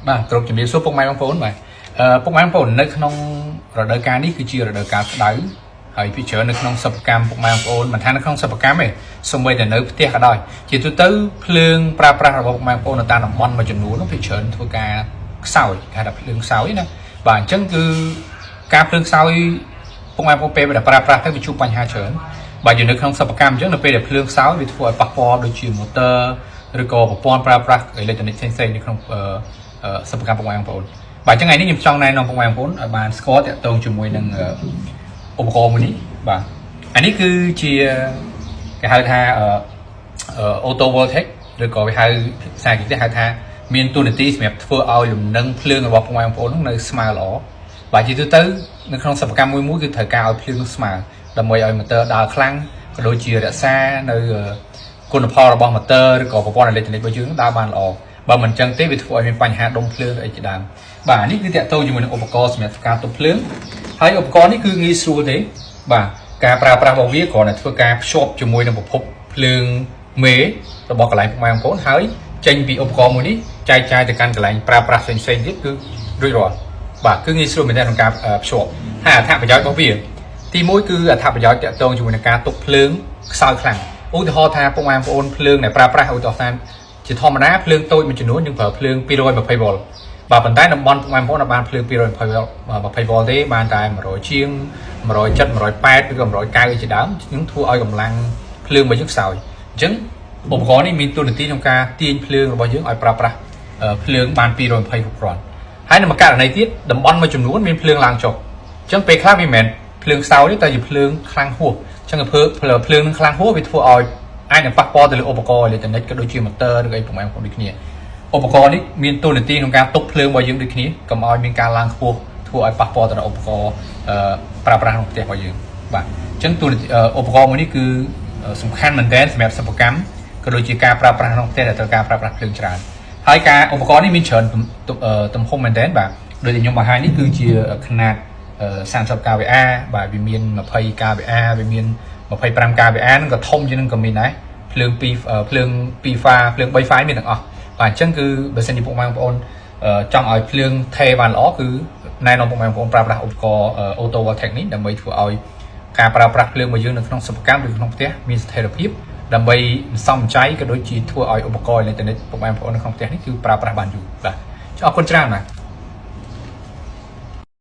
បាទគ្រប់ជំរាបសួរពុកម៉ែបងប្អូនបាទពុកម៉ែបងប្អូននៅក្នុងរដូវកាលនេះគឺជារដូវកាលក្តៅហើយពីច្រើននៅក្នុងសិប្បកម្មពុកម៉ែបងប្អូនមិនថានៅក្នុងសិប្បកម្មទេសូម្បីតែនៅផ្ទះក៏ដោយជាទូទៅភ្លើងប្រើប្រាស់របស់ពុកម៉ែបងប្អូននៅតាមតំបន់មួយចំនួននោះពីច្រើនធ្វើការខ្សោយគេហៅថាភ្លើងខ្សោយណាបាទអញ្ចឹងគឺការភ្លើងខ្សោយពុកម៉ែបងប្អូនពេលដែលប្រើប្រាស់ទៅវាជួបបញ្ហាច្រើនបាទយើងនៅក្នុងសិប្បកម្មអញ្ចឹងនៅពេលដែលភ្លើងខ្សោយវាធ្វើឲ្យប៉ះពាល់ដូចជា motor ឬក៏ប្រព័ន្ធប្រើប្រាស់អេឡិចត្រូនិកផ្សេងៗនៅក្នុងសិប្បកម្មពុកម៉ែបងប្អូនបាទអញ្ចឹងថ្ងៃនេះខ្ញុំចង់ណែនាំពុកម៉ែបងប្អូនឲ្យបានស្គាល់តាក់ទងជាមួយនឹងឧបករណ៍មួយនេះបាទអានេះគឺជាគេហៅថាauto voltage ឬក៏គេហៅភាសាអង់គ្លេសហៅថាមានតួនាទីសម្រាប់ធ្វើឲ្យលំនឹងភ្លើងរបស់ពុកម៉ែបងប្អូននៅស្មើល្អបាទជាទូទៅនៅក្នុងសិប្បកម្មមួយគឺត្រូវការឲ្យភ្លើងស្មើដើម្បីឲ្យ motor ដើរខ្លាំងក៏ដូចជារក្សានៅគុណផលរបស់ motor ឬក៏ប្រព័ន្ធអេឡិចត្រូនិករបស់យើងដើរបានល្អបើមិនអញ្ចឹងទេវាធ្វើឲ្យមានបញ្ហាដុំភ្លើងអីជាដើមបាទនេះគឺតាក់ទងជាមួយនឹងឧបករណ៍សម្រាប់ការទប់ភ្លើងហើយឧបករណ៍នេះគឺងាយស្រួលទេបាទការប្រើប្រាស់របស់វាគ្រាន់តែធ្វើការភ្ជាប់ជាមួយនឹងប្រភពភ្លើងមេរបស់កន្លែងពុកម៉ែបងប្អូនហើយចេញពីឧបករណ៍មួយនេះចែកចាយទៅកាន់កន្លែងប្រើប្រាស់ផ្សេងៗទៀតគឺរួចរាល់បាទគឺងាយស្រួលមែនទែនក្នុងការភ្ជាប់ហើយអត្ថប្រយោជន៍របស់វាទី1គឺអត្ថប្រយោជន៍តាក់ទងជាមួយនឹងការទប់ភ្លើងខ្សោយខ្លាំងឧទាហរណ៍ថាពុកម៉ែបងប្អូនភ្លើងដែលប្រើប្រាស់ឧទាហរណ៍ថាជាធម្មតាភ្លើងតូចមួយចំនួនយើងប្រើភ្លើង 220V បាទប៉ុន្តែតំបន់ពុកម៉ែបងប្អូនបានភ្លើង 220V ទេបានតែ100ជាង170 180ឬក៏190ជាដើមនឹងធ្វើឲ្យកម្លាំងភ្លើងរបស់យើងខ្សោយអញ្ចឹងឧបករណ៍នេះមានតួនាទីក្នុងការទាញភ្លើងរបស់យើងឲ្យប្រើប្រាស់ភ្លើងបាន220គ្រប់គ្រាន់ហើយនៅមួយករណីទៀតតំបន់មួយចំនួនមានភ្លើងឡើងចុះអញ្ចឹងពេលខ្លះវាមិនមែនភ្លើងខ្សោយទេតែជាភ្លើងខ្លាំងហួសអញ្ចឹងភ្លើងនឹងខ្លាំងហួសវាធ្វើឲ្យអាចនឹងប៉ះពាល់ទៅលើឧបករណ៍អេឡិចត្រូនិកក៏ដូចជា motor ឬអីប្រមាណដូចគ្នាឧបករណ៍នេះមានតួនាទីក្នុងការទប់ភ្លើងរបស់យើងដូចគ្នាកុំឲ្យមានការឡើងខ្ពស់ធ្វើឲ្យប៉ះពាល់ទៅដល់ឧបករណ៍ប្រើប្រាស់ក្នុងផ្ទះរបស់យើងបាទអញ្ចឹងឧបករណ៍មួយនេះគឺសំខាន់មែនទែនសម្រាប់សិប្បកម្មក៏ដូចជាការប្រើប្រាស់ក្នុងផ្ទះដែលត្រូវការប្រើប្រាស់ភ្លើងច្រើនហើយការឧបករណ៍នេះមានច្រើនទំហំមែនទែនបាទដូចខ្ញុំបង្ហាញនេះគឺជាຂະຫນាត30 kVA បាទវាមាន20 kVA វាមាន25 kVA ហ្នឹងក៏ធំជាងនឹងក៏មានដែរភ្លើង2 pha ភ្លើង3 pha មានទាំងអស់បាទអញ្ចឹងគឺបើសិនជាពុកម៉ែបងប្អូនចង់ឲ្យភ្លើងថេរបានល្អគឺណែនាំពុកម៉ែបងប្អូនប្រើប្រាស់ឧបករណ៍ auto voltage នេះដើម្បីធ្វើឲ្យការប្រើប្រាស់ភ្លើងរបស់យើងនៅក្នុងសិប្បកម្មឬក្នុងផ្ទះមានស្ថិរភាពដើម្បីសំចៃក៏ដូចជាធ្វើឲ្យឧបករណ៍អេឡិចត្រូនិកពុកម៉ែបងប្អូននៅក្នុងផ្ទះនេះគឺប្រើប្រាស់បានយូរបាទអរគុណច្រើនបាទ